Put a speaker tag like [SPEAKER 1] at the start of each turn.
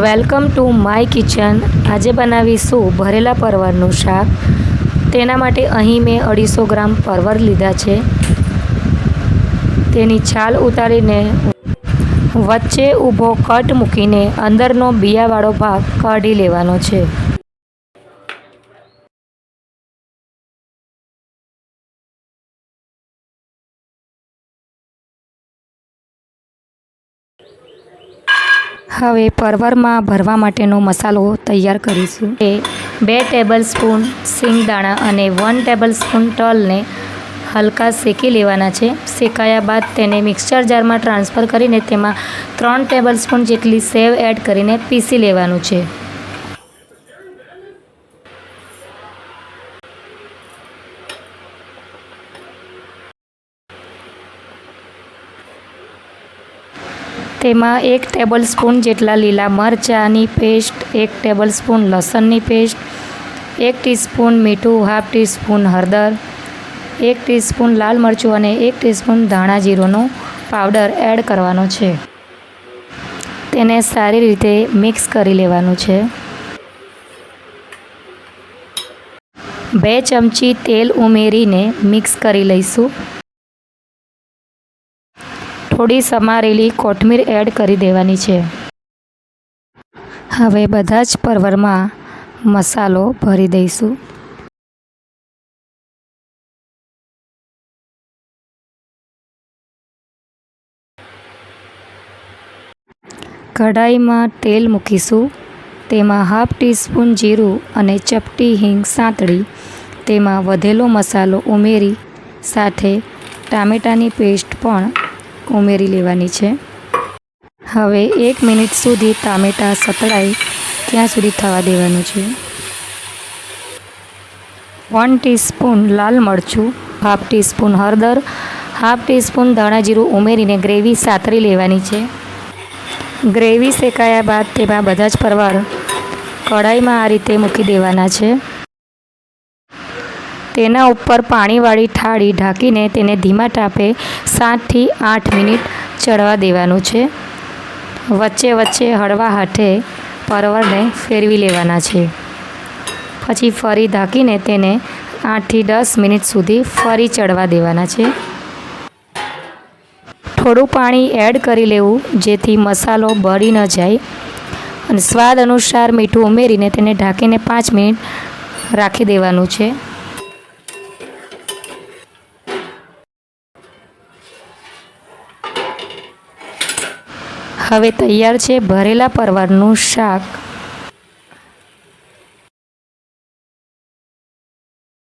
[SPEAKER 1] Welcome to my kitchen. આજે બનાવીશું ભરેલા પરવરનું શાક। તેના માટે અહીં મેં 250 ગ્રામ પરવર લીધા છે। તેની છાલ ઉતારીને વચ્ચે ઊભો કટ મૂકીને અંદરનો બિયાવાળો ભાગ કાઢી લેવાનો છે। હવે પરવરમાં ભરવા માટેનો મસાલો તૈયાર કરીશું। 2 ટેબલસ્પૂન સિંગદાણા અને 1 ટેબલસ્પૂન તલને હલકા શેકી લેવાના છે। શેકાયા બાદ તેને મિક્સર જારમાં ટ્રાન્સફર કરીને તેમાં 3 ટેબલસ્પૂન જેટલી સેવ એડ કરીને પીસી લેવાનું છે। તેમાં 1 ટેબલસ્પૂન જેટલા લીલા મરચાંની પેસ્ટ, 1 ટેબલસ્પૂન લસણની પેસ્ટ, 1 ટીસ્પૂન મીઠું, હાફ ટીસ્પૂન હળદર, 1 ટીસ્પૂન લાલ મરચું અને 1 ટીસ્પૂન ધાણા જીરુંનો પાવડર એડ કરવાનો છે। તેને સારી રીતે મિક્સ કરી લેવાનું છે। 2 ચમચી તેલ ઉમેરીને મિક્સ કરી લઈશું। થોડી સમારેલી કોથમીર એડ કરી દેવાની છે। હવે બધા જ પરવરમાં મસાલો ભરી દઈશું। કઢાઈમાં તેલ મૂકીશું। તેમાં હાફ ટીસ્પૂન જીરું અને ચપટી હિંગ સાંતળી તેમાં વધેલો મસાલો ઉમેરી સાથે ટામેટાની પેસ્ટ પણ ઉમેરી લેવાની છે। હવે 1 મિનિટ સુધી ટામેટાં સતળાય ત્યાં સુધી થવા દેવાનું છે। 1 ટીસ્પૂન લાલ મરચું, હાફ ટીસ્પૂન હળદર, હાફ ટીસ્પૂન ધાણા જીરું ઉમેરીને ગ્રેવી સાતરી લેવાની છે। ગ્રેવી શેકાયા બાદ તેમાં બધા જ પરવર કઢાઈમાં આ રીતે મૂકી દેવાના છે। તેના ઉપર પાણીવાળી થાળી ઢાંકીને તેને ધીમા તાપે 7 થી 8 મિનિટ ચડવા દેવાનું છે। વચ્ચે વચ્ચે હળવા હાથે પરવરને ફેરવી લેવાના છે। પછી ફરી ઢાંકીને તેને 8 થી 10 મિનિટ સુધી ફરી ચડવા દેવાના છે। થોડું પાણી એડ કરી લેવું જેથી મસાલો બળી ન જાય અને સ્વાદ અનુસાર મીઠું ઉમેરીને તેને ઢાંકીને 5 મિનિટ રાખી દેવાનું છે। હવે તૈયાર છે ભરેલા પરવરનું શાક।